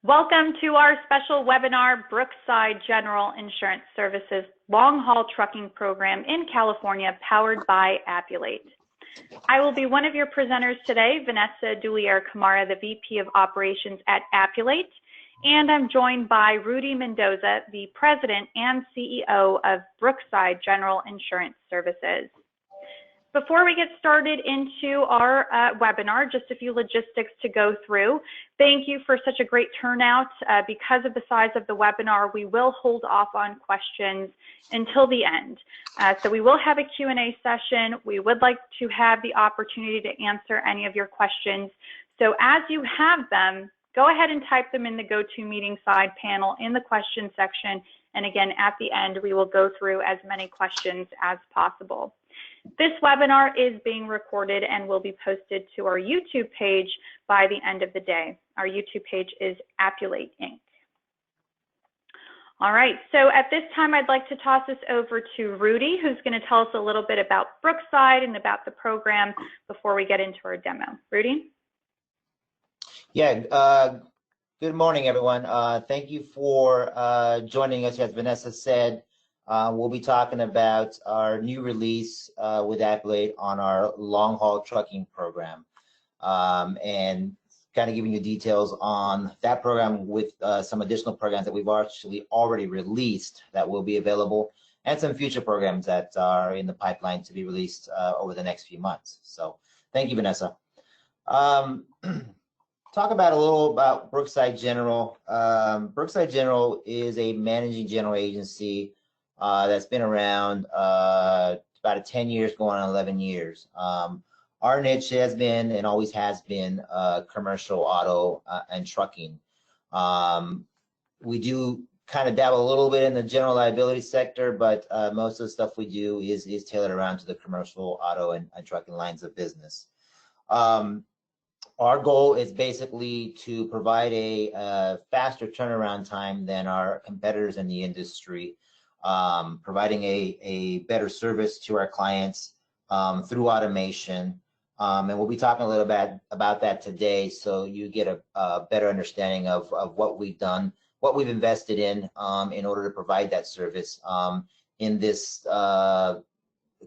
Welcome to our special webinar, Brookside General Insurance Services Long-Haul Trucking Program in California, powered by Appulate. I will be one of your presenters today, Vanessa Dulier-Camara, the VP of Operations at Appulate, and I'm joined by Rudy Mendoza, the President and CEO of Brookside General Insurance Services. Before we get started into our webinar, just a few logistics to go through. Thank you for such a great turnout. Because of the size of the webinar, we will hold off on questions until the end. So we will have a Q&A session. We would like to have the opportunity to answer any of your questions. So as you have them, go ahead and type them in the GoToMeeting side panel in the question section. And again, at the end, we will go through as many questions as possible. This webinar is being recorded and will be posted to our YouTube page by the end of the day. Our YouTube page is Appulate Inc. All right, so at this time, I'd like to toss this over to Rudy, who's going to tell us a little bit about Brookside and about the program before we get into our demo. Rudy? Yeah, good morning, everyone. Thank you for joining us. As Vanessa said, we'll be talking about our new release with Appulate on our long-haul trucking program, and kind of giving you details on that program with some additional programs that we've actually already released that will be available, and some future programs that are in the pipeline to be released over the next few months. So thank you, Vanessa. Talk about a little about Brookside General. Brookside General is a managing general agency that's been around about 10 years, going on 11 years. Our niche has been and always has been commercial auto and trucking. We do kind of dabble a little bit in the general liability sector, but most of the stuff we do is tailored around to the commercial auto and trucking lines of business. Our goal is basically to provide a faster turnaround time than our competitors in the industry, providing a better service to our clients through automation. And we'll be talking a little bit about that today, so you get a better understanding of what we've done, what we've invested in order to provide that service in this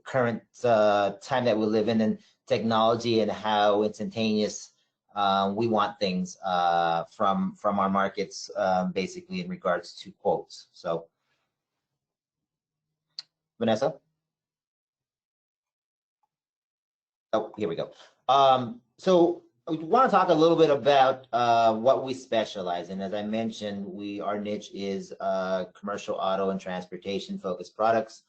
current time that we live in technology, and how instantaneous we want things from our markets, basically in regards to quotes. So, Vanessa? Oh, here we go. So we want to talk a little bit about what we specialize in. As I mentioned, our niche is commercial auto and transportation focused products.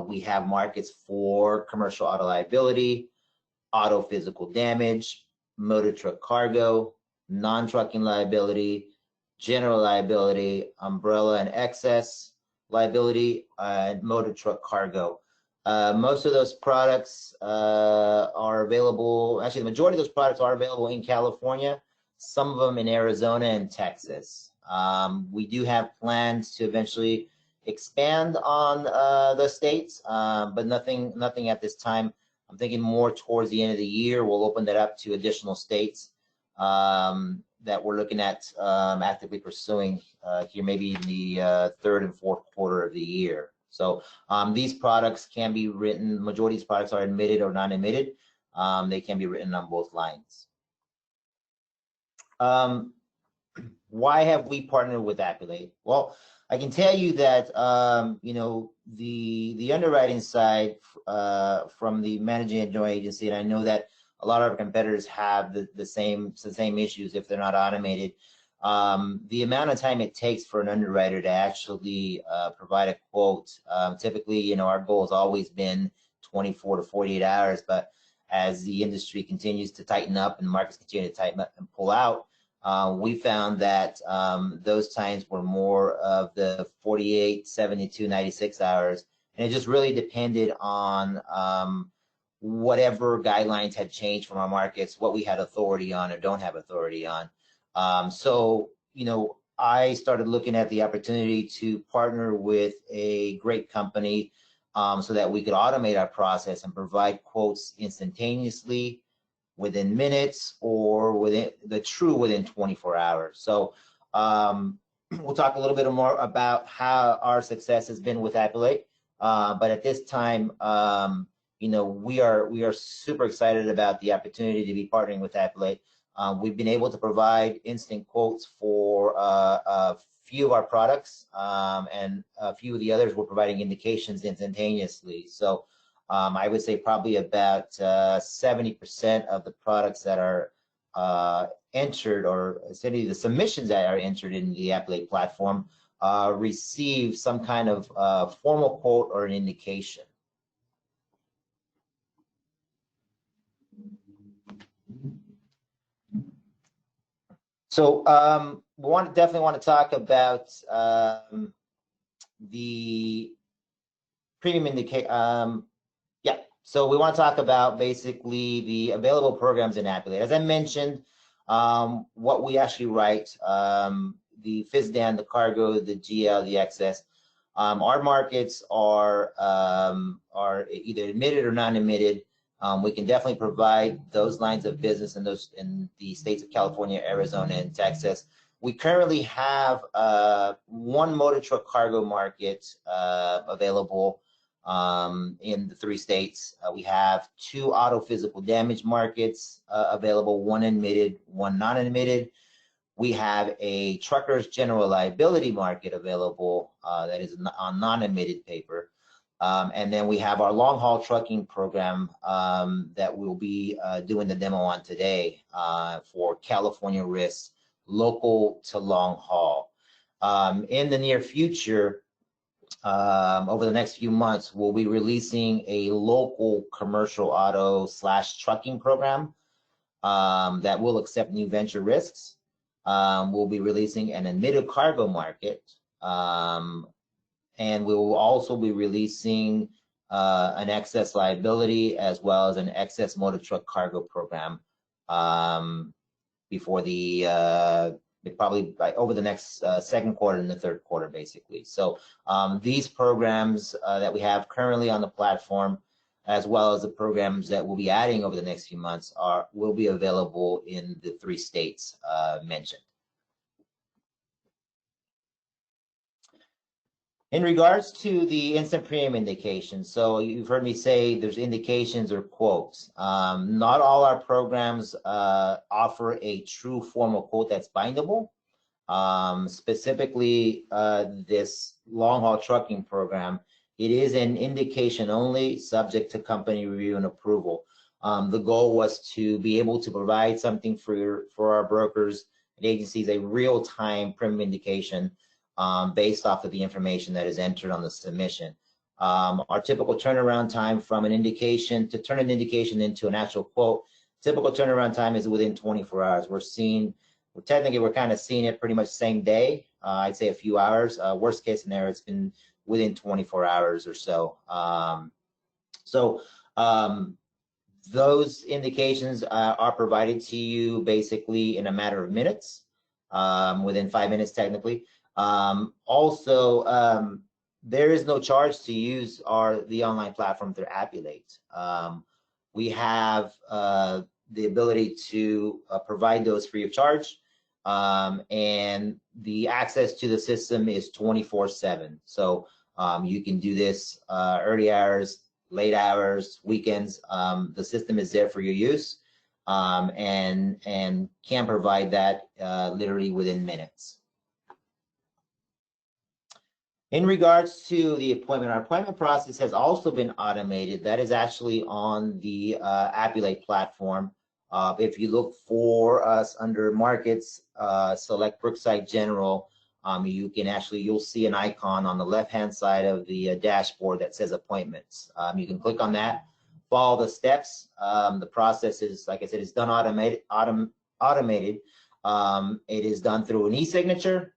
We have markets for commercial auto liability, auto physical damage, motor truck cargo, non-trucking liability, general liability, umbrella and excess liability, and motor truck cargo. Most of those products are available, actually the majority of those products are available in California, some of them in Arizona and Texas. We do have plans to eventually expand on the states, but nothing at this time. I'm thinking more towards the end of the year, we'll open that up to additional states that we're looking at actively pursuing here, maybe in the third and fourth quarter of the year. So these products can be written, the majority of these products are admitted or non-admitted. They can be written on both lines. Why have we partnered with Appulate? Well, I can tell you that you know, the underwriting side from the managing general agency, and I know that a lot of our competitors have the same issues if they're not automated. The amount of time it takes for an underwriter to actually provide a quote, typically, you know, our goal has always been 24 to 48 hours, but as the industry continues to tighten up and the markets continue to tighten up and pull out, we found that those times were more of the 48, 72, 96 hours. And it just really depended on whatever guidelines had changed from our markets, what we had authority on or don't have authority on. So, you know, I started looking at the opportunity to partner with a great company so that we could automate our process and provide quotes instantaneously, within minutes, or within 24 hours. So We'll talk a little bit more about how our success has been with Appulate. But at this time, we are super excited about the opportunity to be partnering with Appulate. We've been able to provide instant quotes for a few of our products, and a few of the others we're providing indications instantaneously. So I would say probably about 70% of the products that are entered, or essentially the submissions that are entered in the Appulate platform, receive some kind of formal quote or an indication. So we definitely want to talk about the premium indication. So we want to talk about basically the available programs in Appulate. As I mentioned, what we actually write, the FISDAN, the cargo, the GL, the excess. Our markets are either admitted or non-admitted. We can definitely provide those lines of business in the states of California, Arizona, and Texas. We currently have one motor truck cargo market available in the 3 states. We have 2 auto physical damage markets available, one admitted, one non-admitted. We have a truckers general liability market available that is on non-admitted paper. And then we have our long haul trucking program that we'll be doing the demo on today for California risks, local to long haul. In the near future, over the next few months, we'll be releasing a local commercial auto / trucking program that will accept new venture risks. We'll be releasing an admitted cargo market, and we will also be releasing an excess liability as well as an excess motor truck cargo program before probably over the next second quarter and the third quarter, basically. So these programs that we have currently on the platform, as well as the programs that we'll be adding over the next few months, will be available in the 3 states mentioned. In regards to the instant premium indication, so you've heard me say there's indications or quotes. Not all our programs offer a true formal quote that's bindable. Specifically, this long haul trucking program, it is an indication only, subject to company review and approval. The goal was to be able to provide something for our brokers and agencies, a real-time premium indication based off of the information that is entered on the submission. Our typical turnaround time from an indication to turn an indication into an actual quote, typical turnaround time is within 24 hours. We're kind of seeing it pretty much same day. I'd say a few hours. Worst case scenario, it's been within 24 hours or so. Those indications are provided to you basically in a matter of minutes, within 5 minutes technically. Also, there is no charge to use the online platform through Appulate. We have the ability to provide those free of charge, and the access to the system is 24/7. So you can do this early hours, late hours, weekends. The system is there for your use, and can provide that literally within minutes. In regards to the appointment, our appointment process has also been automated. That is actually on the Appulate platform. If you look for us under markets, select Brookside General, you'll see an icon on the left-hand side of the dashboard that says appointments. You can click on that, follow the steps. The process is, like I said, it's done automated. It is done through an e-signature.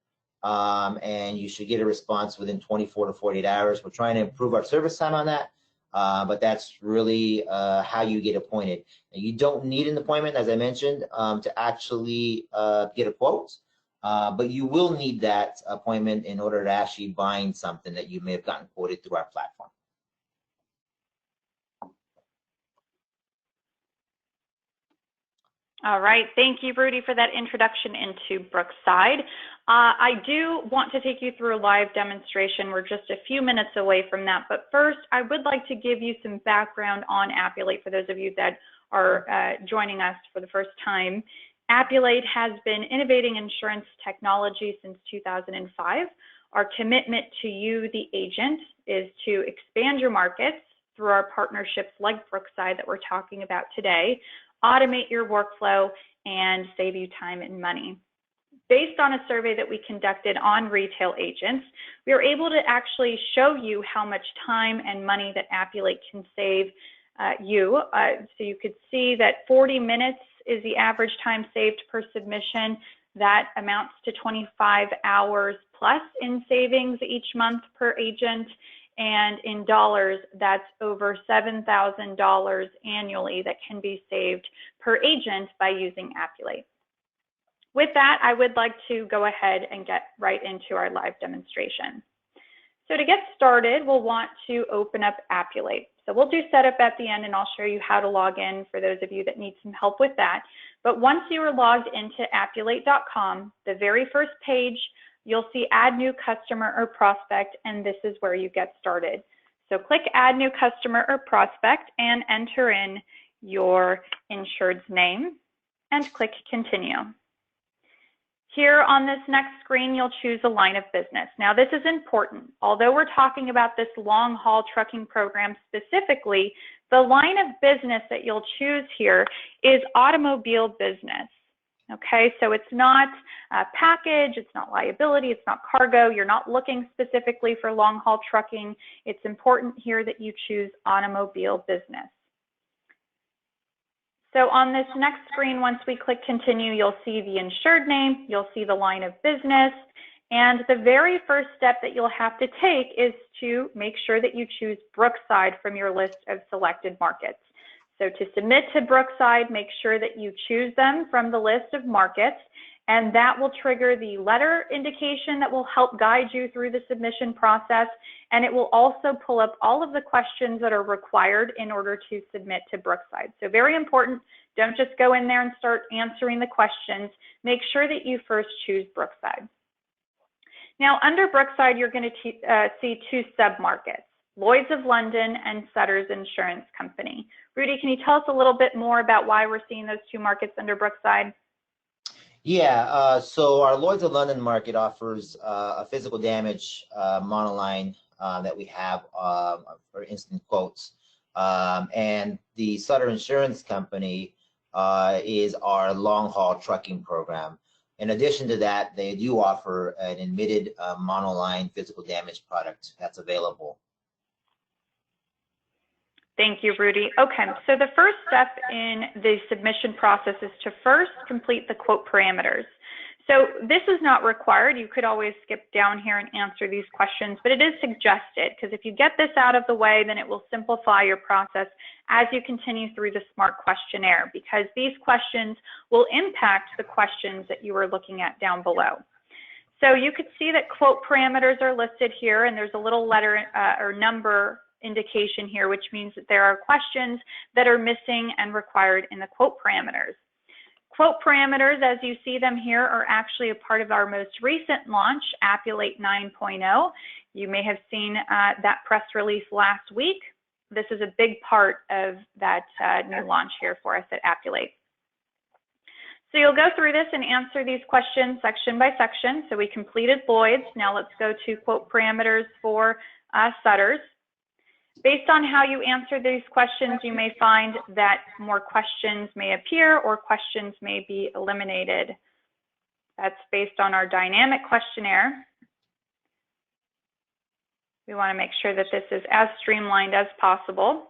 And you should get a response within 24 to 48 hours. We're trying to improve our service time on that, but that's really how you get appointed. And you don't need an appointment, as I mentioned, to actually get a quote, but you will need that appointment in order to actually bind something that you may have gotten quoted through our platform. All right, thank you, Rudy, for that introduction into Brookside. I do want to take you through a live demonstration. We're just a few minutes away from that, but first, I would like to give you some background on Appulate for those of you that are joining us for the first time. Appulate has been innovating insurance technology since 2005. Our commitment to you, the agent, is to expand your markets through our partnerships like Brookside that we're talking about today, automate your workflow, and save you time and money. Based on a survey that we conducted on retail agents, we were able to actually show you how much time and money that Appulate can save you. So you could see that 40 minutes is the average time saved per submission. That amounts to 25 hours plus in savings each month per agent. And in dollars, that's over $7,000 annually that can be saved per agent by using Appulate. With that, I would like to go ahead and get right into our live demonstration. So to get started, we'll want to open up Appulate. So we'll do setup at the end, and I'll show you how to log in for those of you that need some help with that. But once you are logged into appulate.com, the very first page, you'll see Add New Customer or Prospect, and this is where you get started. So click Add New Customer or Prospect and enter in your insured's name and click Continue. Here on this next screen, you'll choose a line of business. Now this is important. Although we're talking about this long-haul trucking program specifically, the line of business that you'll choose here is automobile business. Okay, so it's not package, it's not liability, it's not cargo. You're not looking specifically for long-haul trucking. It's important here that you choose automobile business. So on this next screen, once we click continue, you'll see the insured name, you'll see the line of business, and the very first step that you'll have to take is to make sure that you choose Brookside from your list of selected markets. So to submit to Brookside, make sure that you choose them from the list of markets, and that will trigger the letter indication that will help guide you through the submission process, and it will also pull up all of the questions that are required in order to submit to Brookside. So very important, don't just go in there and start answering the questions. Make sure that you first choose Brookside. Now under Brookside, you're going to see two sub-markets, Lloyd's of London and Sutter's Insurance Company. Rudy, can you tell us a little bit more about why we're seeing those two markets under Brookside? Yeah, so our Lloyd's of London market offers a physical damage monoline that we have for instant quotes. And the Sutter Insurance Company is our long-haul trucking program. In addition to that, they do offer an admitted monoline physical damage product that's available. Thank you, Rudy. Okay, so the first step in the submission process is to first complete the quote parameters. So this is not required. You could always skip down here and answer these questions, but it is suggested because if you get this out of the way, then it will simplify your process as you continue through the SMART questionnaire, because these questions will impact the questions that you are looking at down below. So you could see that quote parameters are listed here, and there's a little letter or number indication here, which means that there are questions that are missing and required in the quote parameters. Quote parameters, as you see them here, are actually a part of our most recent launch, Appulate 9.0. You may have seen that press release last week. This is a big part of that new launch here for us at Appulate. So you'll go through this and answer these questions section by section. So we completed Lloyd's. Now let's go to quote parameters for Sutter's. Based on how you answer these questions, you may find that more questions may appear or questions may be eliminated. That's based on our dynamic questionnaire. We want to make sure that this is as streamlined as possible.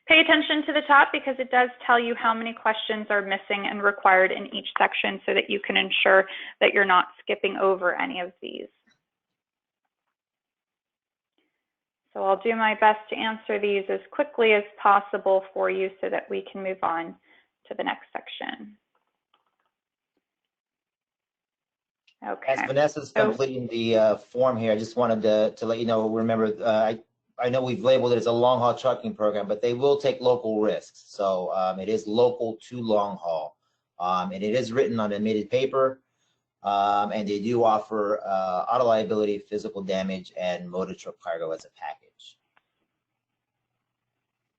Pay attention to the top because it does tell you how many questions are missing and required in each section so that you can ensure that you're not skipping over any of these. So I'll do my best to answer these as quickly as possible for you so that we can move on to the next section. Okay. As Vanessa's completing the form here, I just wanted to let you know, remember, I know we've labeled it as a long haul trucking program, but they will take local risks. So it is local to long haul. and it is written on admitted paper. And they do offer auto liability, physical damage, and motor truck cargo as a package.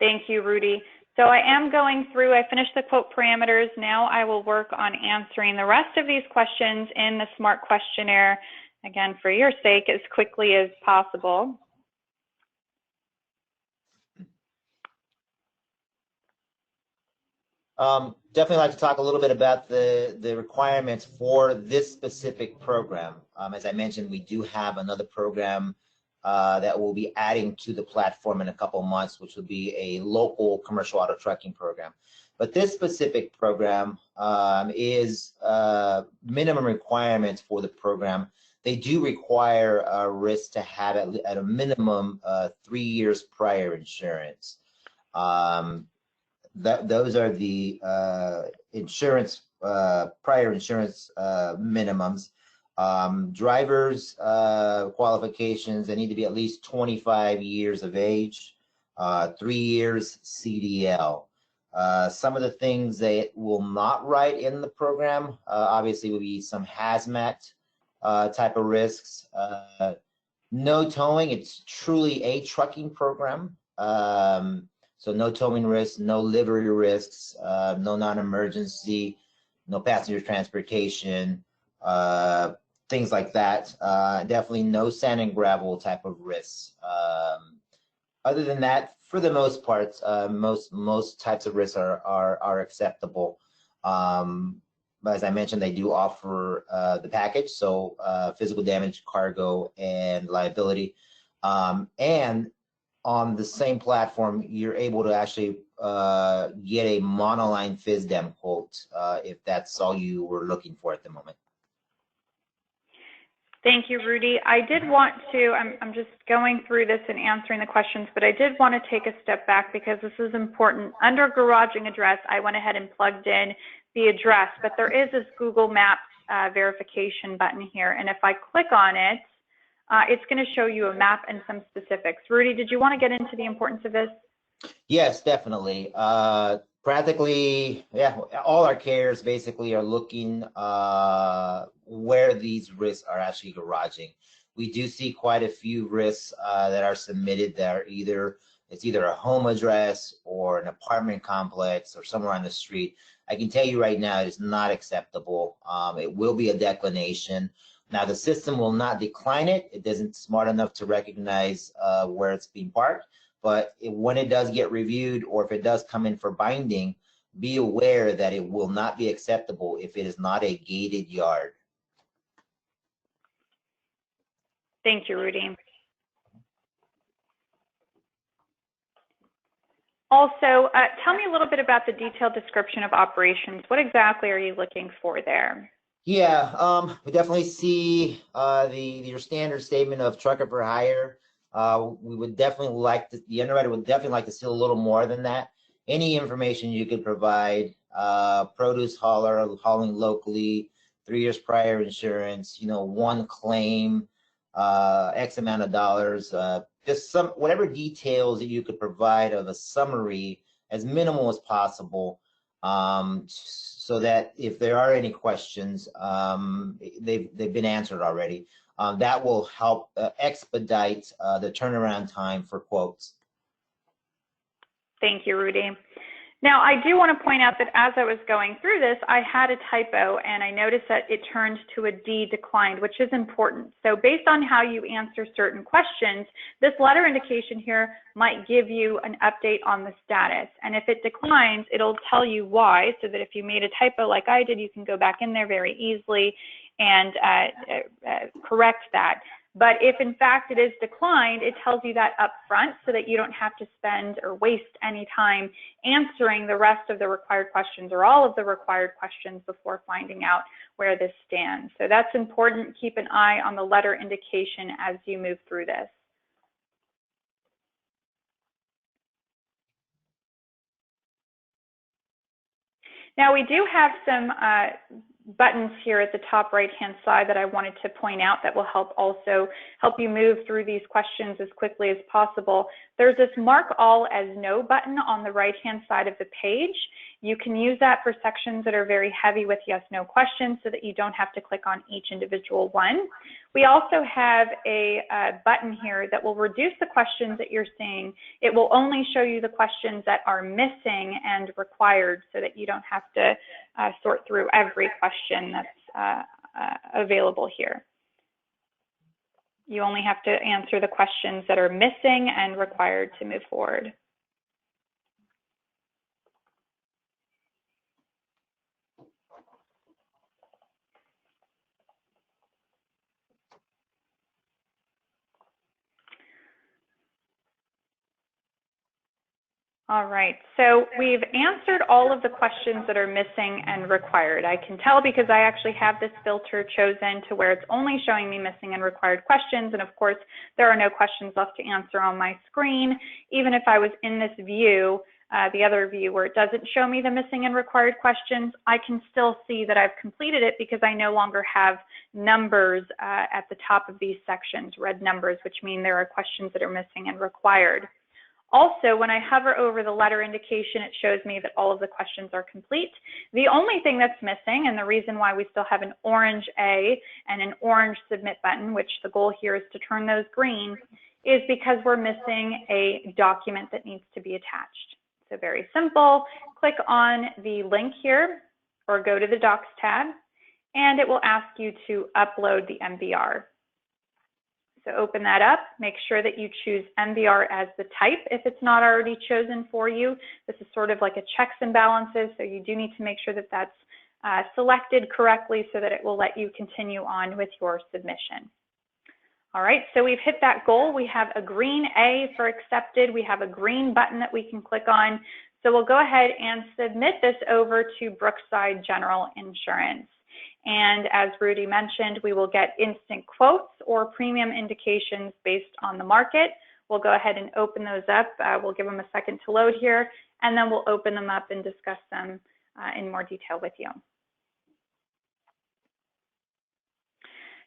Thank you, Rudy. So I am going through, I finished the quote parameters. Now I will work on answering the rest of these questions in the SMART questionnaire, again, for your sake, as quickly as possible. Definitely like to talk a little bit about the requirements for this specific program. As I mentioned, we do have another program that we'll be adding to the platform in a couple months, which will be a local commercial auto trucking program. But this specific program is minimum requirements for the program. They do require a risk to have at a minimum 3 years prior insurance. Those are the insurance prior insurance minimums. Drivers qualifications, they need to be at least 25 years of age, 3 years CDL. Some of the things they will not write in the program obviously will be some hazmat type of risks. No towing, it's truly a trucking program. So no towing risks, no livery risks, no non-emergency, no passenger transportation, things like that. Definitely no sand and gravel type of risks. Other than that, for the most part, most types of risks are acceptable. But as I mentioned, they do offer the package, so physical damage, cargo, and liability. And on the same platform, you're able to actually get a monoline FISDEM quote if that's all you were looking for at the moment. Thank you, Rudy. I did want to, I'm just going through this and answering the questions, but I did want to take a step back because this is important. Under garaging address, I went ahead and plugged in the address, but there is this Google Maps verification button here. And if I click on it, it's going to show you a map and some specifics. Rudy, did you want to get into the importance of this? Yes, definitely. Practically, yeah, all our carriers basically are looking where these risks are actually garaging. We do see quite a few risks that are submitted that are either a home address or an apartment complex or somewhere on the street. I can tell you right now, it is not acceptable. It will be a declination. Now, the system will not decline it. It isn't smart enough to recognize where it's being parked. But when it does get reviewed, or if it does come in for binding, be aware that it will not be acceptable if it is not a gated yard. Thank you, Rudy. Also, tell me a little bit about the detailed description of operations. What exactly are you looking for there? Yeah, we definitely see your standard statement of trucker for hire. We would definitely like to, the underwriter would definitely like to see a little more than that. Any information you could provide, produce hauler, hauling locally, 3 years prior insurance, one claim, X amount of dollars, just whatever details that you could provide of a summary, as minimal as possible, so that if there are any questions, they've been answered already. That will help expedite the turnaround time for quotes. Thank you, Rudy. Now, I do want to point out that as I was going through this, I had a typo, and I noticed that it turned to a D, declined, which is important. So based on how you answer certain questions, this letter indication here might give you an update on the status. And if it declines, it'll tell you why, so that if you made a typo like I did, you can go back in there very easily and correct that. But if in fact it is declined, it tells you that up front so that you don't have to spend or waste any time answering the rest of the required questions or all of the required questions before finding out where this stands. So that's important. Keep an eye on the letter indication as you move through this. Now we do have some buttons here at the top right-hand side that I wanted to point out that will help you move through these questions as quickly as possible. There's this mark all as no button on the right-hand side of the page. You can use that for sections that are very heavy with yes/no questions so that you don't have to click on each individual one. We also have a button here that will reduce the questions that you're seeing. It will only show you the questions that are missing and required so that you don't have to sort through every question that's available here. You only have to answer the questions that are missing and required to move forward. All right, so we've answered all of the questions that are missing and required. I can tell because I actually have this filter chosen to where it's only showing me missing and required questions. And of course, there are no questions left to answer on my screen. Even if I was in this view, the other view where it doesn't show me the missing and required questions, I can still see that I've completed it because I no longer have numbers at the top of these sections, red numbers, which mean there are questions that are missing and required. Also, when I hover over the letter indication, it shows me that all of the questions are complete. The only thing that's missing, and the reason why we still have an orange A and an orange submit button, which the goal here is to turn those green, is because we're missing a document that needs to be attached. So very simple, click on the link here or go to the Docs tab, and it will ask you to upload the MVR. So open that up, make sure that you choose MVR as the type if it's not already chosen for you. This is sort of like a checks and balances, so you do need to make sure that that's selected correctly so that it will let you continue on with your submission. All right, so we've hit that goal. We have a green A for accepted. We have a green button that we can click on. So we'll go ahead and submit this over to Brookside General Insurance. And as Rudy mentioned, we will get instant quotes or premium indications based on the market. We'll go ahead and open those up. We'll give them a second to load here, and then we'll open them up and discuss them in more detail with you.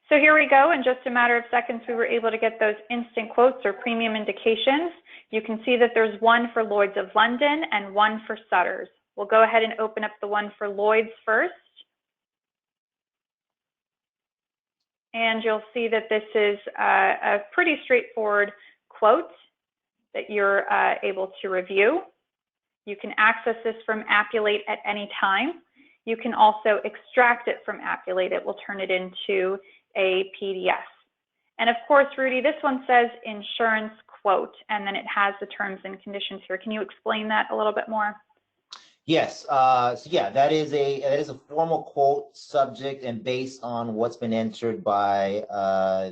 So here we go. In just a matter of seconds, we were able to get those instant quotes or premium indications. You can see that there's one for Lloyd's of London and one for Sutter's. We'll go ahead and open up the one for Lloyd's first. And you'll see that this is a pretty straightforward quote that you're able to review. You can access this from Appulate at any time. You can also extract it from Appulate. It will turn it into a PDF. And of course, Rudy, this one says insurance quote, and then it has the terms and conditions here. Can you explain that a little bit more? Yes, so yeah, that is a formal quote subject and based on what's been entered by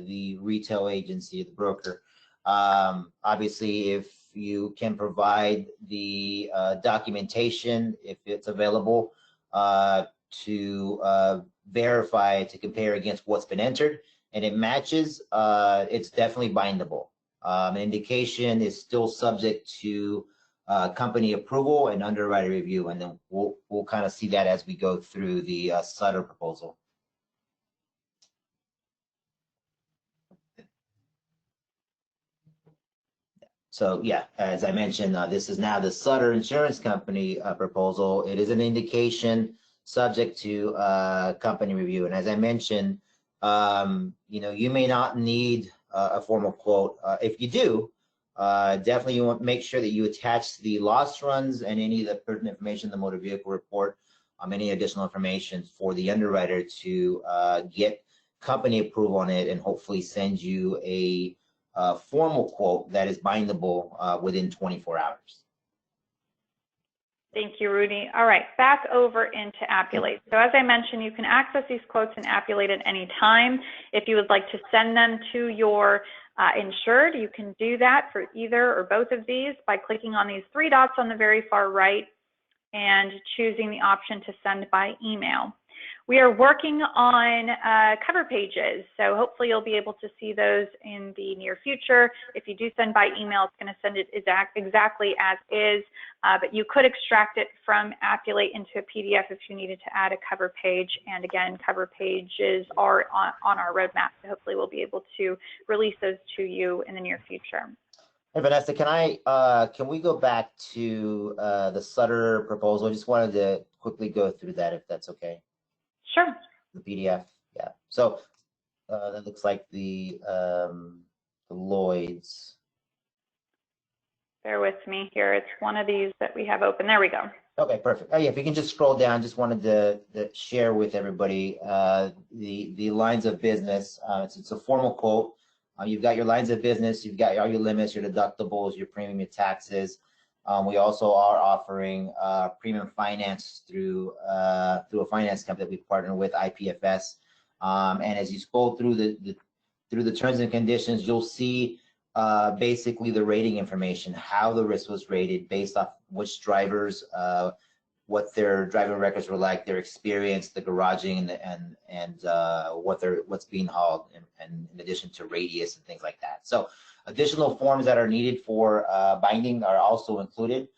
the retail agency, the broker. Obviously, if you can provide the documentation, if it's available, to verify, to compare against what's been entered, and it matches, it's definitely bindable. An indication is still subject to company approval and underwriter review, and then we'll kind of see that as we go through the Sutter proposal. So yeah, as I mentioned, this is now the Sutter Insurance Company proposal. It is an indication subject to company review, and as I mentioned, you know, you may not need a formal quote. If you do, definitely you want to make sure that you attach the loss runs and any of the pertinent information, the motor vehicle report, any additional information for the underwriter to get company approval on it and hopefully send you a formal quote that is bindable within 24 hours. Thank you, Rudy. All right, back over into Appulate. So as I mentioned, you can access these quotes in Appulate at any time. If you would like to send them to your insured, you can do that for either or both of these by clicking on these three dots on the very far right and choosing the option to send by email. We are working on cover pages, so hopefully you'll be able to see those in the near future. If you do send by email, it's going to send it exactly as is, but you could extract it from Appulate into a PDF if you needed to add a cover page. And again, cover pages are on our roadmap, so hopefully we'll be able to release those to you in the near future. Hey, Vanessa, can we go back to the Sutter proposal? I just wanted to quickly go through that, if that's okay. Sure. The PDF, yeah. So that looks like the Lloyd's. Bear with me here. It's one of these that we have open. There we go. Okay, perfect. Oh yeah, if you can just scroll down, just wanted to share with everybody the lines of business. It's a formal quote. You've got your lines of business, you've got all your limits, your deductibles, your premium, your taxes. We also are offering premium finance through a finance company that we partner with, IPFS. And as you scroll through the terms and conditions, you'll see basically the rating information, how the risk was rated based off which drivers, what their driving records were like, their experience, the garaging, and what's being hauled, and in addition to radius and things like that. So additional forms that are needed for binding are also included,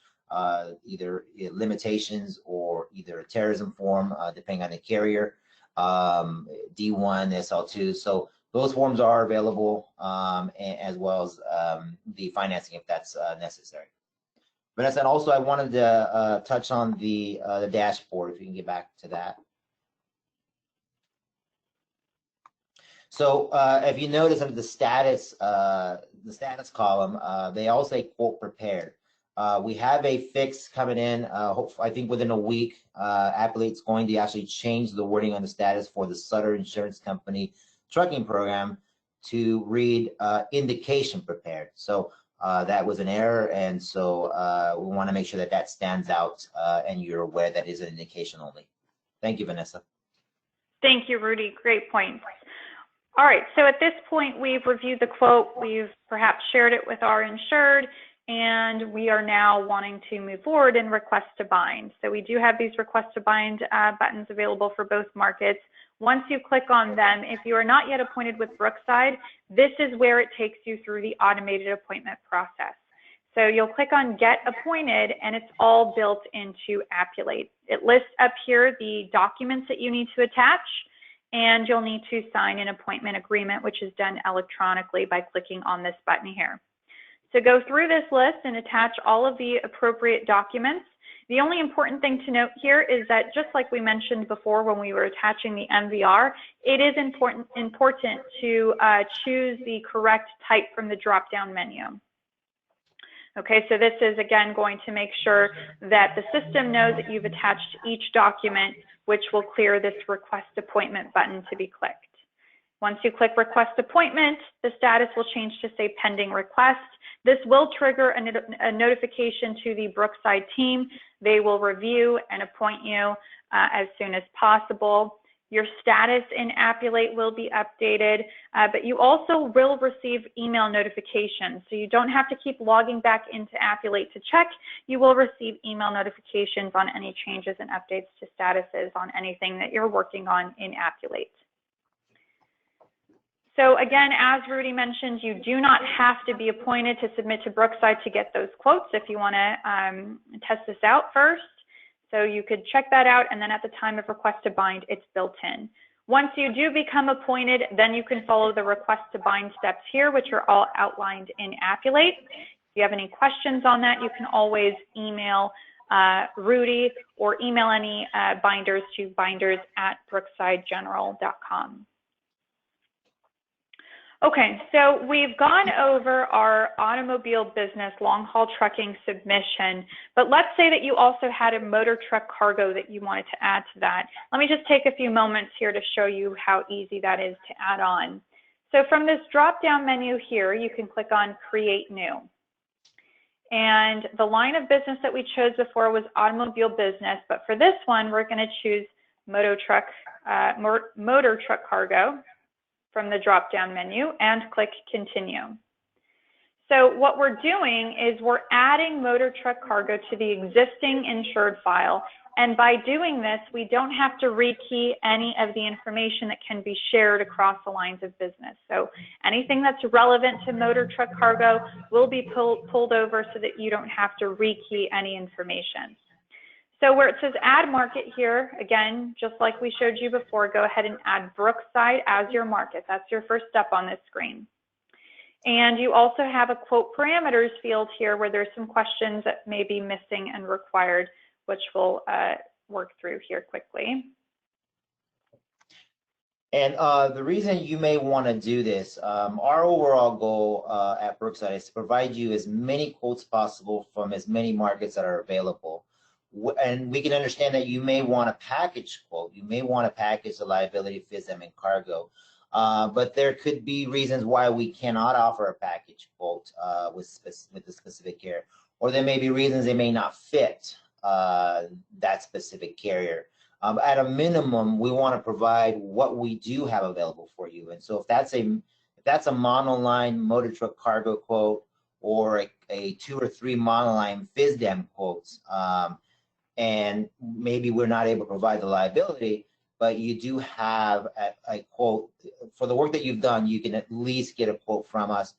either limitations or either a terrorism form, depending on the carrier, D1, SL2. So those forms are available, as well as the financing if that's necessary. Vanessa, and also I wanted to touch on the dashboard, if you can get back to that. So if you notice under the status column, they all say quote prepared. We have a fix coming in, I think within a week. Appulate's going to actually change the wording on the status for the Sutter Insurance Company trucking program to read indication prepared. So that was an error, and so we want to make sure that that stands out and you're aware that is an indication only. Thank you, Vanessa. Thank you, Rudy. Great point. All right, so at this point, we've reviewed the quote, we've perhaps shared it with our insured, and we are now wanting to move forward and request to bind. So we do have these request to bind buttons available for both markets. Once you click on them, if you are not yet appointed with Brookside, this is where it takes you through the automated appointment process. So you'll click on Get Appointed, and it's all built into Appulate. It lists up here the documents that you need to attach, and you'll need to sign an appointment agreement, which is done electronically by clicking on this button here. So go through this list and attach all of the appropriate documents. The only important thing to note here is that just like we mentioned before when we were attaching the MVR, it is important to choose the correct type from the drop-down menu. Okay, so this is again going to make sure that the system knows that you've attached each document, which will clear this request appointment button to be clicked. Once you click request appointment, the status will change to say pending request. This will trigger a notification to the Brookside team. They will review and appoint you as soon as possible. Your status in Appulate will be updated, but you also will receive email notifications. So you don't have to keep logging back into Appulate to check. You will receive email notifications on any changes and updates to statuses on anything that you're working on in Appulate. So again, as Rudy mentioned, you do not have to be appointed to submit to Brookside to get those quotes if you want to test this out first. So you could check that out, and then at the time of request to bind, it's built in. Once you do become appointed, then you can follow the request to bind steps here, which are all outlined in Appulate. If you have any questions on that, you can always email Rudy or email any binders to binders@brooksidegeneral.com. Okay, so we've gone over our automobile business long-haul trucking submission, but let's say that you also had a motor truck cargo that you wanted to add to that. Let me just take a few moments here to show you how easy that is to add on. So from this drop-down menu here, you can click on Create New. And the line of business that we chose before was automobile business, but for this one, we're going to choose motor truck cargo from the drop-down menu and click Continue. So what we're doing is we're adding motor truck cargo to the existing insured file, and by doing this, we don't have to rekey any of the information that can be shared across the lines of business. So anything that's relevant to motor truck cargo will be pulled over so that you don't have to rekey any information. So where it says add market here, again, just like we showed you before, go ahead and add Brookside as your market. That's your first step on this screen. And you also have a quote parameters field here where there's some questions that may be missing and required, which we'll work through here quickly. And the reason you may want to do this, our overall goal at Brookside is to provide you as many quotes possible from as many markets that are available. And we can understand that you may want a package quote. You may want to package the liability, FISM, and cargo. But there could be reasons why we cannot offer a package quote with the specific carrier. Or there may be reasons they may not fit that specific carrier. At a minimum, we want to provide what we do have available for you. And so if that's a monoline motor truck cargo quote or a 2 or 3 monoline FISDEM quotes, and maybe we're not able to provide the liability, but you do have a quote for the work that you've done, you can at least get a quote from us.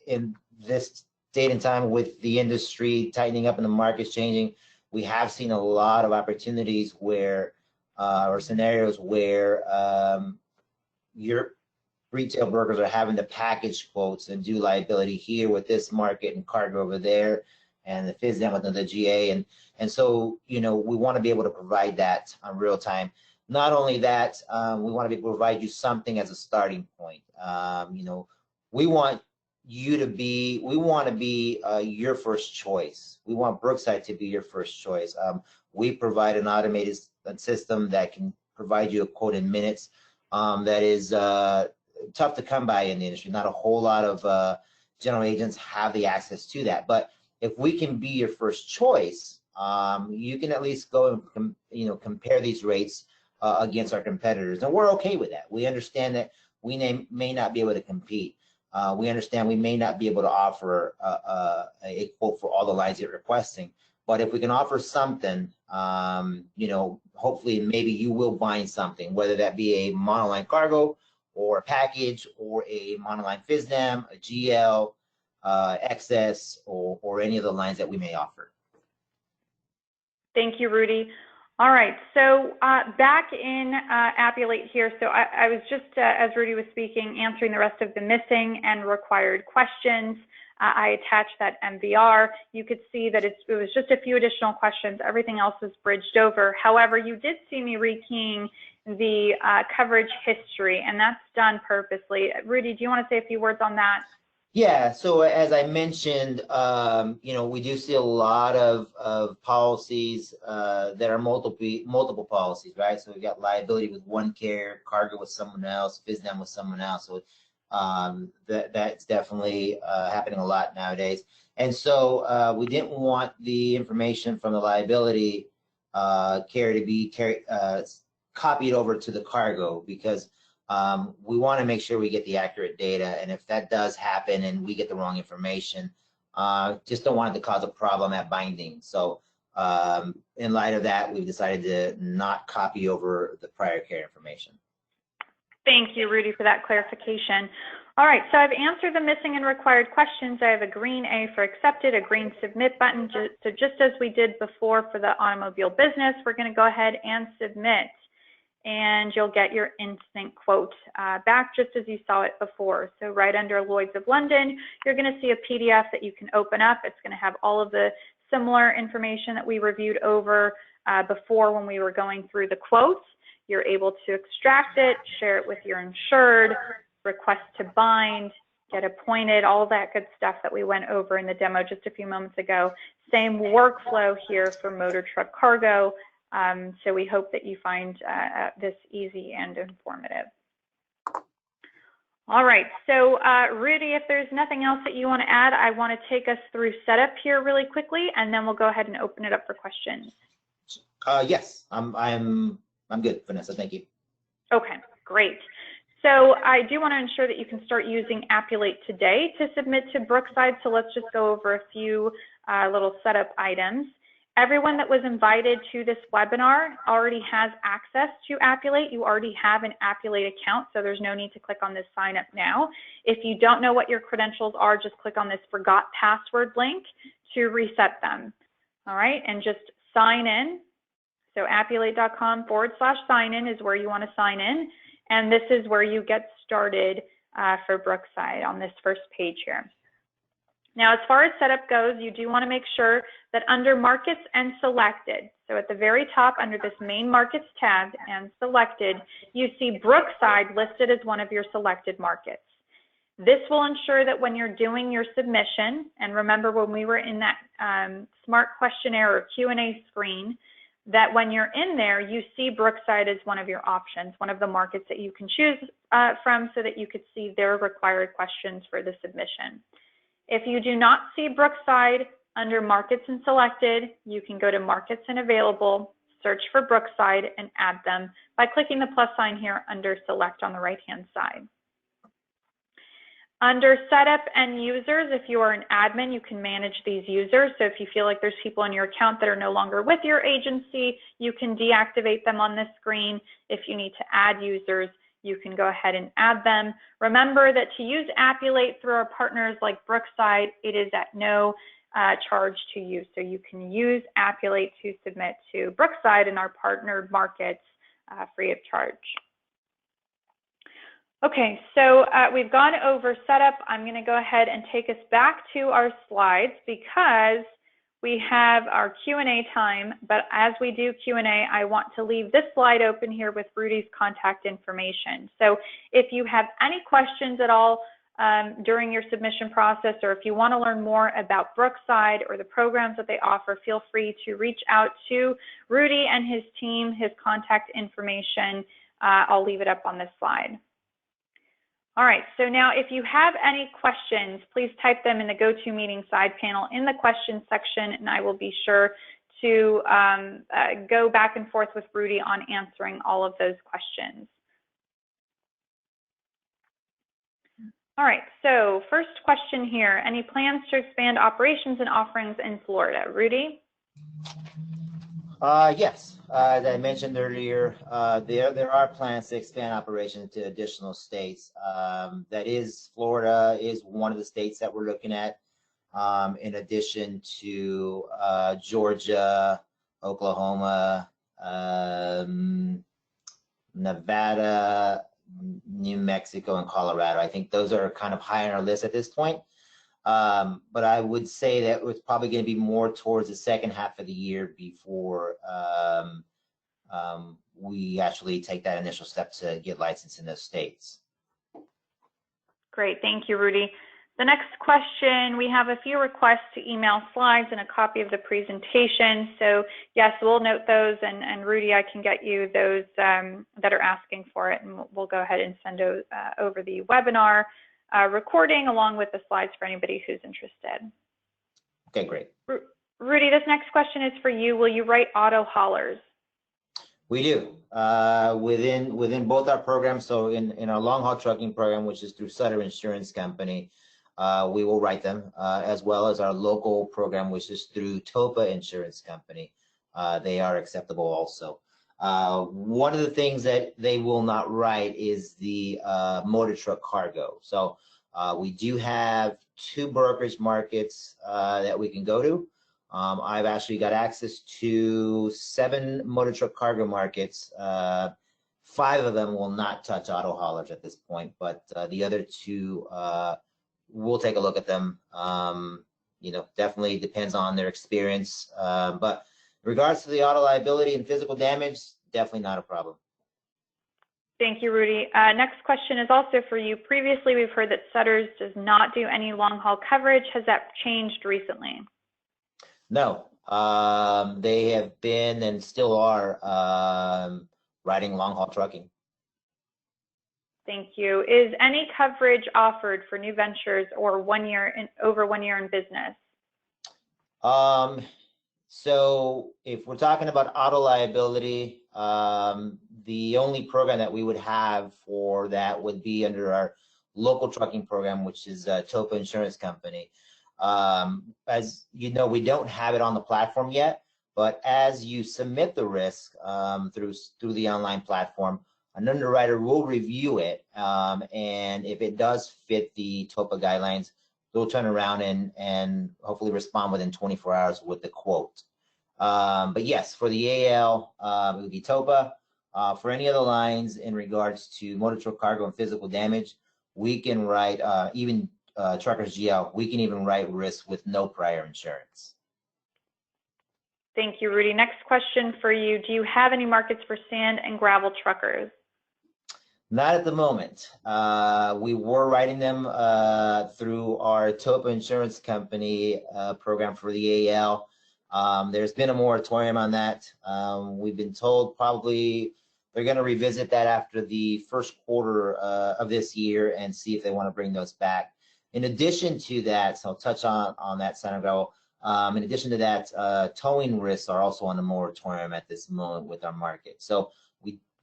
In this date and time with the industry tightening up and the markets changing, we have seen a lot of opportunities where, or scenarios where your retail brokers are having to package quotes and do liability here with this market and cargo over there, and the FISDEM with the GA. And so, you know, we want to be able to provide that on real time. Not only that, we want to be able to provide you something as a starting point. You know, we want you to be, we want to be your first choice. We want Brookside to be your first choice. We provide an automated system that can provide you a quote in minutes. That is tough to come by in the industry. Not a whole lot of general agents have the access to that. But if we can be your first choice, you can at least go and compare these rates against our competitors, and we're okay with that. We understand that we may not be able to compete. We understand we may not be able to offer a quote for all the lines you're requesting, but if we can offer something, you know, hopefully maybe you will find something, whether that be a monoline cargo or a package or a monoline FISDEM, a GL, excess, or any of the lines that we may offer. Thank you, Rudy. All right, so back in Appulate here. So I was just, as Rudy was speaking, answering the rest of the missing and required questions. I attached that MVR. You could see that it was just a few additional questions. Everything else is bridged over. However, you did see me rekeying the coverage history, and that's done purposely. Rudy, do you want to say a few words on that? Yeah, so as I mentioned, you know, we do see a lot of policies that are multiple policies, right? So we've got liability with one carrier, cargo with someone else, FISDEM with someone else. So that's definitely happening a lot nowadays. And so we didn't want the information from the liability carrier to be copied over to the cargo, because we want to make sure we get the accurate data, and if that does happen and we get the wrong information, just don't want it to cause a problem at binding. So in light of that, we've decided to not copy over the prior carrier information. Thank you, Rudy, for that clarification. All right, so I've answered the missing and required questions. I have a green A for accepted, a green submit button. So just as we did before for the automobile business, we're going to go ahead and submit, and you'll get your instant quote back just as you saw it before. So right under Lloyd's of London, you're going to see a PDF that you can open up. It's going to have all of the similar information that we reviewed over before when we were going through the quotes. You're able to extract it, share it with your insured, request to bind, get appointed, all that good stuff that we went over in the demo just a few moments ago. Same workflow here for motor truck cargo. So we hope that you find this easy and informative. All right, so Rudy, if there's nothing else that you want to add, I want to take us through setup here really quickly, and then we'll go ahead and open it up for questions. Yes, I'm good, Vanessa, thank you. Okay, great. So I do want to ensure that you can start using Appulate today to submit to Brookside. So let's just go over a few little setup items. Everyone that was invited to this webinar already has access to Appulate. You already have an Appulate account, so there's no need to click on this sign up now. If you don't know what your credentials are, just click on this forgot password link to reset them. All right, and just sign in. So appulate.com/sign in is where you want to sign in. And this is where you get started for Brookside on this first page here. Now, as far as setup goes, you do want to make sure that under Markets and Selected, so at the very top under this Main Markets tab and Selected, you see Brookside listed as one of your selected markets. This will ensure that when you're doing your submission, and remember when we were in that SMART questionnaire or Q&A screen, that when you're in there, you see Brookside as one of your options, one of the markets that you can choose from so that you could see their required questions for the submission. If you do not see Brookside under Markets and Selected, you can go to Markets and Available, search for Brookside, and add them by clicking the plus sign here under Select on the right-hand side. Under Setup and Users, if you are an admin, you can manage these users. So if you feel like there's people on your account that are no longer with your agency, you can deactivate them on this screen. If you need to add users, you can go ahead and add them. Remember that to use Appulate through our partners like Brookside, it is at no charge to you. So you can use Appulate to submit to Brookside and our partnered markets free of charge. Okay, so we've gone over setup. I'm going to go ahead and take us back to our slides because we have our Q&A time, but as we do Q&A, I want to leave this slide open here with Rudy's contact information. So if you have any questions at all during your submission process, or if you want to learn more about Brookside or the programs that they offer, feel free to reach out to Rudy and his team. His contact information, I'll leave it up on this slide. All right, so now if you have any questions, please type them in the GoToMeeting side panel in the questions section, and I will be sure to go back and forth with Rudy on answering all of those questions. All right, so first question here, any plans to expand operations and offerings in Florida? Rudy? Yes, as I mentioned earlier, there are plans to expand operations to additional states. That is, Florida is one of the states that we're looking at, in addition to Georgia, Oklahoma, Nevada, New Mexico, and Colorado. I think those are kind of high on our list at this point. But I would say that it's probably going to be more towards the second half of the year before we actually take that initial step to get licensed in those states. Great, thank you, Rudy. The next question, we have a few requests to email slides and a copy of the presentation. So yes, we'll note those, and Rudy, I can get you those that are asking for it, and we'll go ahead and send over the webinar recording along with the slides for anybody who's interested. Okay, great. Rudy, this next question is for you. Will you write auto haulers? We do. Within both our programs, so in our long haul trucking program, which is through Sutter Insurance Company, we will write them, as well as our local program, which is through Topa Insurance Company. They are acceptable also. One of the things that they will not write is the motor truck cargo. So we do have 2 brokerage markets that we can go to. I've actually got access to 7 motor truck cargo markets. 5 of them will not touch auto haulers at this point, but the other 2, we'll take a look at them. You know, definitely depends on their experience. But in regards to the auto liability and physical damage, definitely not a problem. Thank you, Rudy. Next question is also for you. Previously, we've heard that Sutter's does not do any long haul coverage. Has that changed recently? No, they have been and still are riding long haul trucking. Thank you. Is any coverage offered for new ventures or over 1 year in business? So if we're talking about auto liability, the only program that we would have for that would be under our local trucking program, which is Topa Insurance Company. As you know, we don't have it on the platform yet, but as you submit the risk through the online platform, an underwriter will review it, and if it does fit the Topa guidelines, they'll turn around and hopefully respond within 24 hours with the quote. But yes, for the AL, it would be Topa. For any other lines in regards to motor truck cargo and physical damage, we can write, even Truckers GL, we can even write risk with no prior insurance. Thank you, Rudy. Next question for you. Do you have any markets for sand and gravel truckers? Not at the moment. We were writing them through our TOPA insurance company program for the AL. There's been a moratorium on that. We've been told probably they're going to revisit that after the first quarter of this year and see if they want to bring those back. In addition to that, so I'll touch on that, Senator. In addition to that, towing risks are also on the moratorium at this moment with our market. So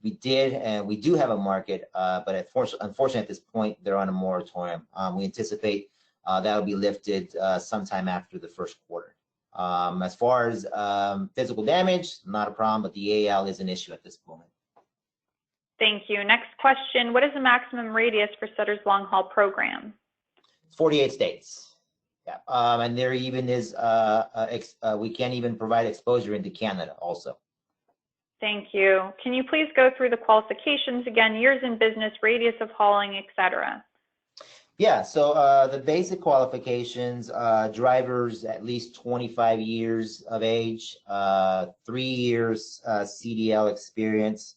we did, and we do have a market, but unfortunately at this point, they're on a moratorium. We anticipate that'll be lifted sometime after the first quarter. As far as physical damage, not a problem, but the AL is an issue at this moment. Thank you. Next question. What is the maximum radius for Sutter's long haul program? 48 states. Yeah, and there even is, we can even provide exposure into Canada also. Thank you. Can you please go through the qualifications again, years in business, radius of hauling, etc.? Yeah, so the basic qualifications, drivers at least 25 years of age, 3 years CDL experience,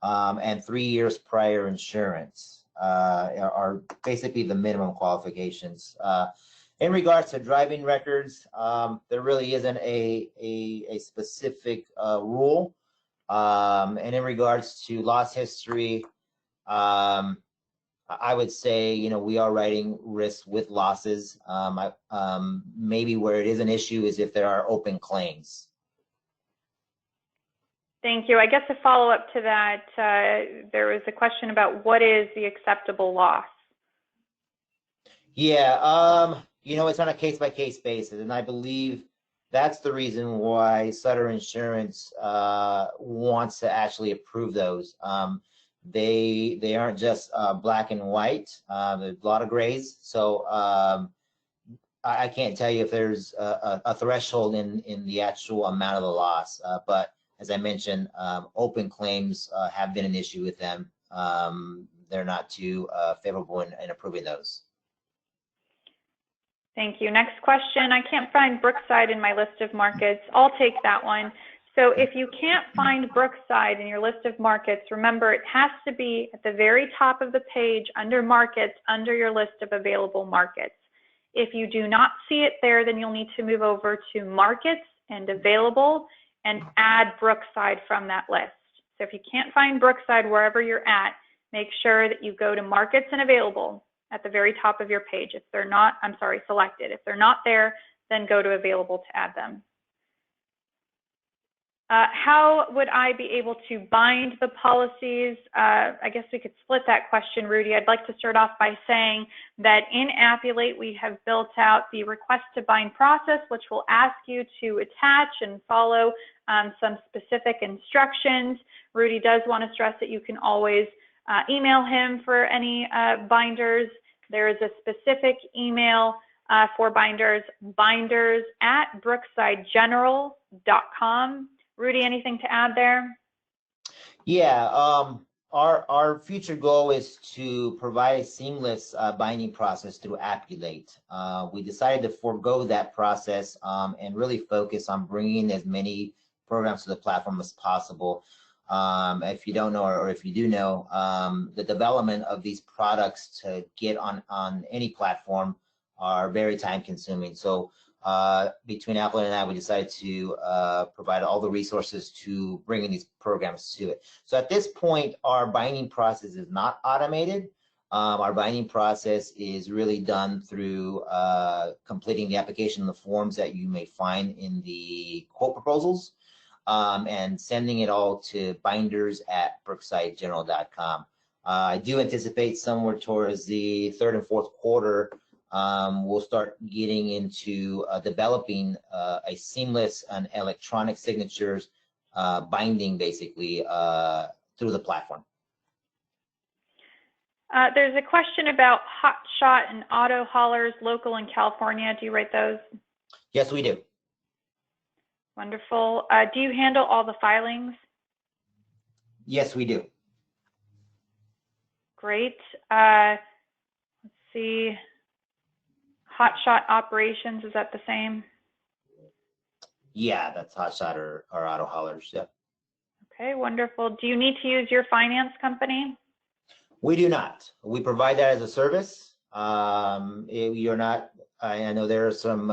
and 3 years prior insurance are basically the minimum qualifications. In regards to driving records, there really isn't a specific rule. And in regards to loss history, I would say, you know, we are writing risks with losses. Maybe where it is an issue is if there are open claims. Thank you. I guess a follow-up to that, there was a question about what is the acceptable loss? Yeah, you know, it's on a case-by-case basis, and I believe that's the reason why Sutter Insurance wants to actually approve those. They aren't just black and white. There's a lot of grays. So I can't tell you if there's a threshold in the actual amount of the loss. But as I mentioned, open claims have been an issue with them. They're not too favorable in approving those. Thank you. Next question. I can't find Brookside in my list of markets. I'll take that one. So if you can't find Brookside in your list of markets, remember it has to be at the very top of the page under markets, under your list of available markets. If you do not see it there, then you'll need to move over to markets and available and add Brookside from that list. So if you can't find Brookside wherever you're at, make sure that you go to markets and available at the very top of your page. If they're not, I'm sorry, selected. If they're not there, then go to available to add them. How would I be able to bind the policies? I guess we could split that question, Rudy. I'd like to start off by saying that in Appulate, we have built out the request to bind process, which will ask you to attach and follow some specific instructions. Rudy does want to stress that you can always email him for any binders. There is a specific email for binders, binders@brooksidegeneral.com. Rudy, anything to add there? Yeah, our future goal is to provide a seamless binding process through Appulate. We decided to forego that process and really focus on bringing as many programs to the platform as possible. If you don't know, or if you do know, the development of these products to get on any platform are very time consuming. So between Appulate and I, we decided to provide all the resources to bringing these programs to it. So at this point, our binding process is not automated. Our binding process is really done through completing the application, the forms that you may find in the quote proposals, and sending it all to binders@brooksidegeneral.com. I do anticipate somewhere towards the 3rd and 4th quarter, we'll start getting into developing a seamless and electronic signatures binding basically through the platform. There's a question about hotshot and auto haulers local in California. Do you write those? Yes, we do. Wonderful. Do you handle all the filings? Yes, we do. Great. see. Hotshot Operations, is that the same? Yeah, that's Hotshot or Auto Haulers. Yeah. Okay, wonderful. Do you need to use your finance company? We do not. We provide that as a service. You're not. I know there are some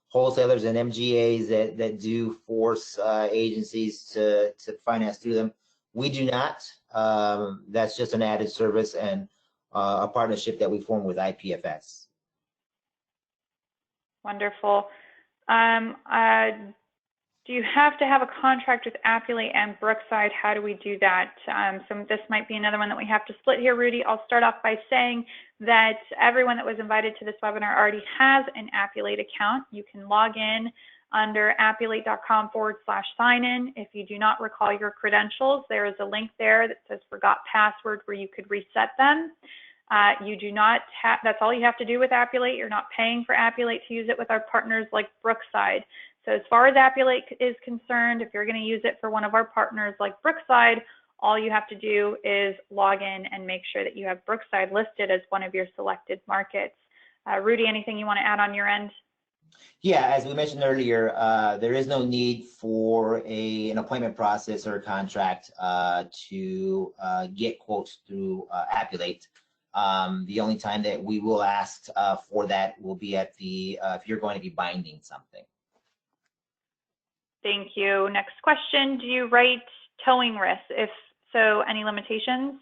wholesalers and MGAs that do force agencies to finance through them. We do not. That's just an added service and a partnership that we form with IPFS. Wonderful. Do you have to have a contract with Appulate and Brookside? How do we do that? So this might be another one that we have to split here, Rudy. I'll start off by saying that everyone that was invited to this webinar already has an Appulate account. You can log in under appulate.com/sign-in. If you do not recall your credentials, there is a link there that says forgot password where you could reset them. You do not have, that's all you have to do with Appulate. You're not paying for Appulate to use it with our partners like Brookside. So as far as Appulate is concerned, if you're going to use it for one of our partners like Brookside, all you have to do is log in and make sure that you have Brookside listed as one of your selected markets. Rudy, anything you want to add on your end? Yeah, as we mentioned earlier, there is no need for an appointment process or a contract to get quotes through Appulate. The only time that we will ask for that will be at if you're going to be binding something. Thank you. Next question, do you write towing risks? If so, any limitations?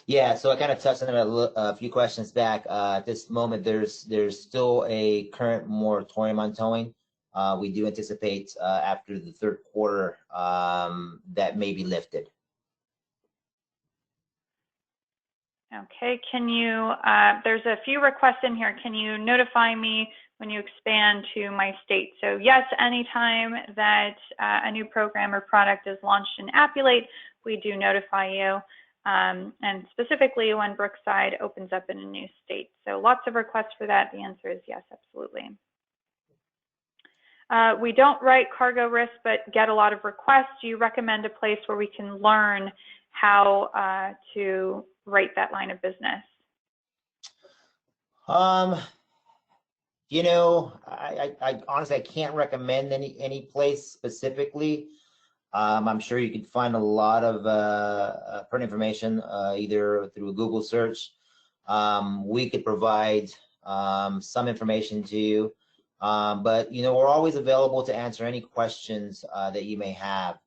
Yeah, so I kind of touched on it a few questions back. At this moment, there's still a current moratorium on towing. We do anticipate after the third quarter that may be lifted. Okay, can you, there's a few requests in here. Can you notify me when you expand to my state? So yes, anytime that a new program or product is launched in Appulate, we do notify you. And specifically when Brookside opens up in a new state. So lots of requests for that. The answer is yes, absolutely. We don't write cargo risks, but get a lot of requests. Do you recommend a place where we can learn how to write that line of business? You know, I honestly, I can't recommend any place specifically. I'm sure you could find a lot of pertinent information either through a Google search. We could provide some information to you, but you know, we're always available to answer any questions that you may have.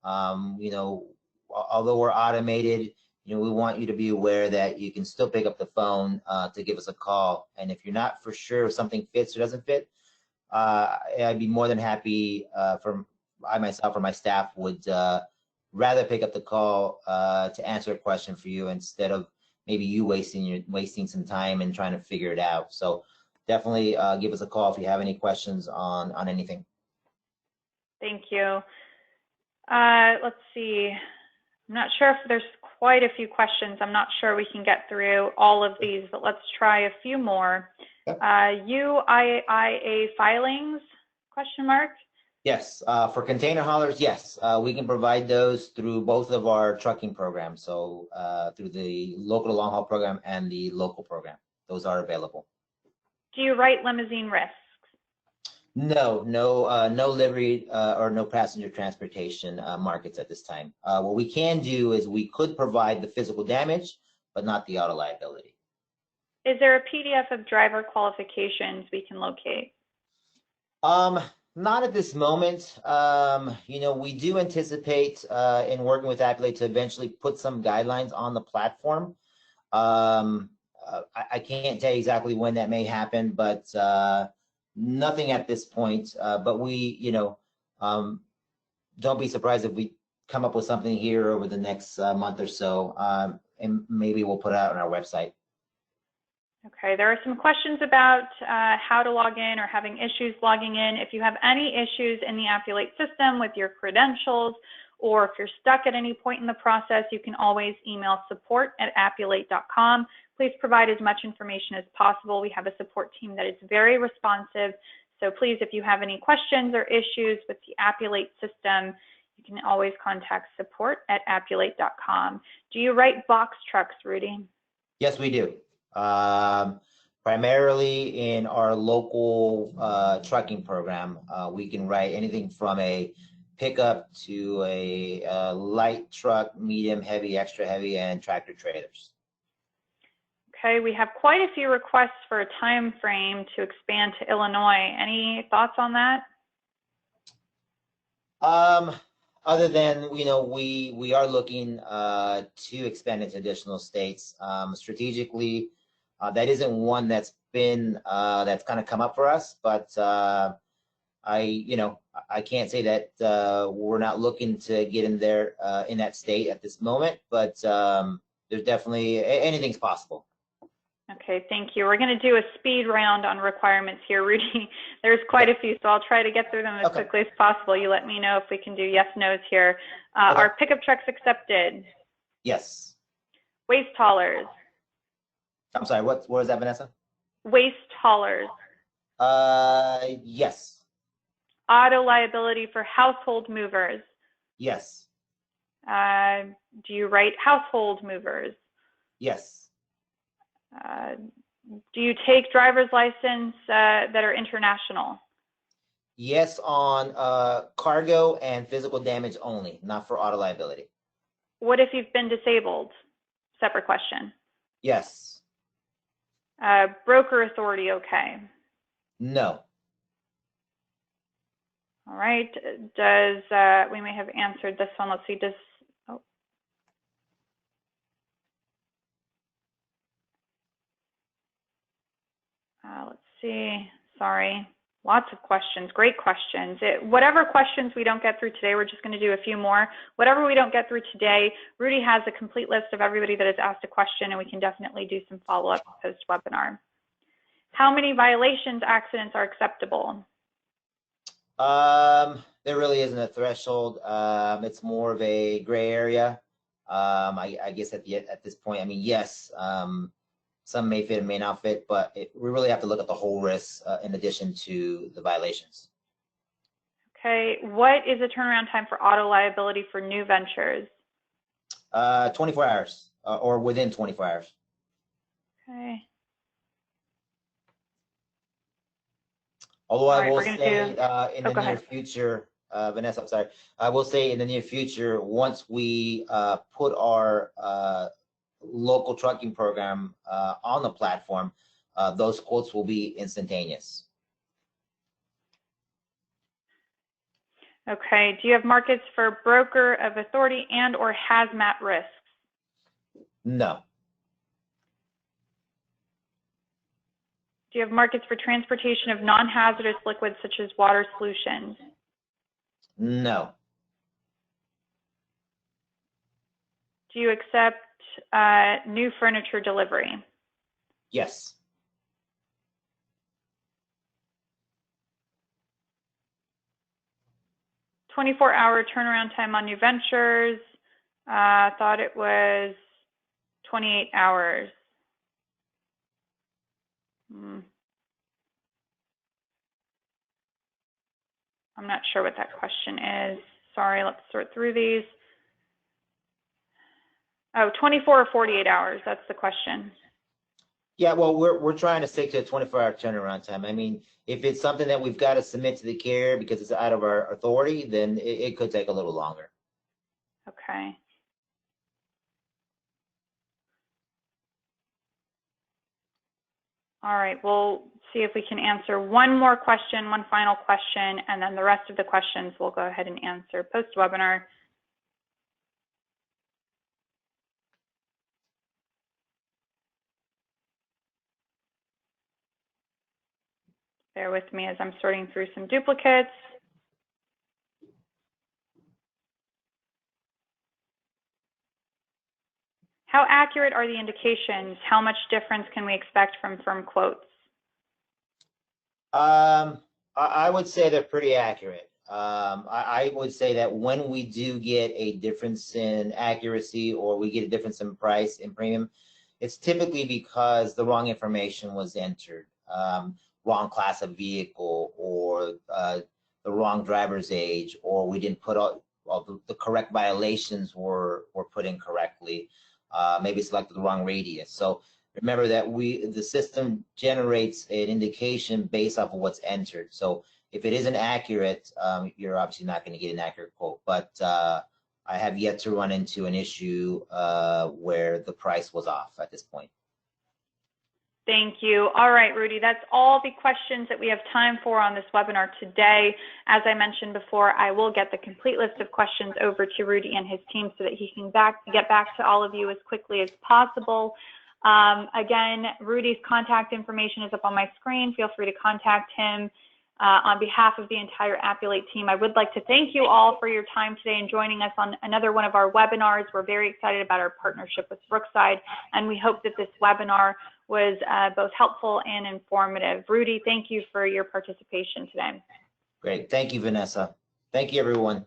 You know, although we're automated, you know, we want you to be aware that you can still pick up the phone to give us a call. And if you're not for sure if something fits or doesn't fit, I'd be more than happy I myself or my staff would rather pick up the call to answer a question for you instead of maybe you wasting some time and trying to figure it out. So definitely give us a call if you have any questions on anything. Thank you. Let's see. I'm not sure if there's quite a few questions. I'm not sure we can get through all of these, but let's try a few more. Yep. UIIA filings, question mark? Yes, for container haulers, yes, we can provide those through both of our trucking programs. So through the local long haul program and the local program, those are available. Do you write limousine risks? No livery or no passenger transportation markets at this time. What we can do is we could provide the physical damage, but not the auto liability. Is there a PDF of driver qualifications we can locate? Not at this moment. You know, we do anticipate in working with Appulate to eventually put some guidelines on the platform. I can't tell you exactly when that may happen, but nothing at this point. But we, you know, don't be surprised if we come up with something here over the next month or so, and maybe we'll put it out on our website. Okay, there are some questions about how to log in or having issues logging in. If you have any issues in the Appulate system with your credentials, or if you're stuck at any point in the process, you can always email support@appulate.com. Please provide as much information as possible. We have a support team that is very responsive. So please, if you have any questions or issues with the Appulate system, you can always contact support@appulate.com. Do you write box trucks, Rudy? Yes, we do. Primarily in our local trucking program, we can write anything from a pickup to a light truck, medium, heavy, extra heavy, and tractor trailers. Okay, we have quite a few requests for a time frame to expand to Illinois. Any thoughts on that? Other than, we are looking to expand into additional states. Strategically, that isn't one that's that's kind of come up for us, but I can't say that we're not looking to get in there in that state at this moment, but there's definitely anything's possible. Okay, thank you. We're going to do a speed round on requirements here, Rudy. There's quite a few, so I'll try to get through them as quickly as possible. You let me know if we can do yes, no's here. Are pickup trucks accepted? Yes. Waste haulers? I'm sorry, what was that, Vanessa? Waste haulers? Yes. Auto liability for household movers? Yes. Do you write household movers? Yes. Do you take driver's license that are international? Yes, on cargo and physical damage only, not for auto liability. What if you've been disabled? Separate question. Yes. Broker authority, okay. No. All right. We may have answered this one. Let's see, let's see, sorry. Lots of questions, great questions. Whatever questions we don't get through today, we're just going to do a few more. Whatever we don't get through today, Rudy has a complete list of everybody that has asked a question, and we can definitely do some follow-up post-webinar. How many violations, accidents are acceptable? There really isn't a threshold. It's more of a gray area. I guess at this point, I mean, yes, some may fit and may not fit, but we really have to look at the whole risk in addition to the violations. Okay, what is the turnaround time for auto liability for new ventures? 24 hours or within 24 hours. Okay. Although I will say in the near future, Vanessa, I'm sorry, I will say in the near future, once we put our local trucking program on the platform, those quotes will be instantaneous. Okay, do you have markets for broker of authority and or hazmat risks? No. Do you have markets for transportation of non-hazardous liquids such as water solutions? No. Do you accept new furniture delivery? Yes. $24-hour turnaround time on new ventures. Thought it was 28 hours. I'm not sure what that question is. Sorry, let's sort through these. Oh, 24 or 48 hours, that's the question. Yeah, well, we're trying to stick to a 24-hour turnaround time. I mean, if it's something that we've got to submit to the carrier because it's out of our authority, then it could take a little longer. Okay. All right, we'll see if we can answer one more question, one final question, and then the rest of the questions we'll go ahead and answer post-webinar. Bear with me as I'm sorting through some duplicates. How accurate are the indications? How much difference can we expect from firm quotes? I would say they're pretty accurate. I would say that when we do get a difference in accuracy or we get a difference in price and premium, it's typically because the wrong information was entered, wrong class of vehicle, or the wrong driver's age, or we didn't put all the correct violations were put in correctly. Maybe selected the wrong radius. So remember that the system generates an indication based off of what's entered. So if it isn't accurate, you're obviously not going to get an accurate quote. But I have yet to run into an issue where the price was off at this point. Thank you. All right, Rudy, that's all the questions that we have time for on this webinar today. As I mentioned before, I will get the complete list of questions over to Rudy and his team so that he can get back to all of you as quickly as possible. Again, Rudy's contact information is up on my screen. Feel free to contact him. On behalf of the entire Appulate team, I would like to thank you all for your time today and joining us on another one of our webinars. We're very excited about our partnership with Brookside, and we hope that this webinar was both helpful and informative. Rudy, thank you for your participation today. Great. Thank you, Vanessa. Thank you, everyone.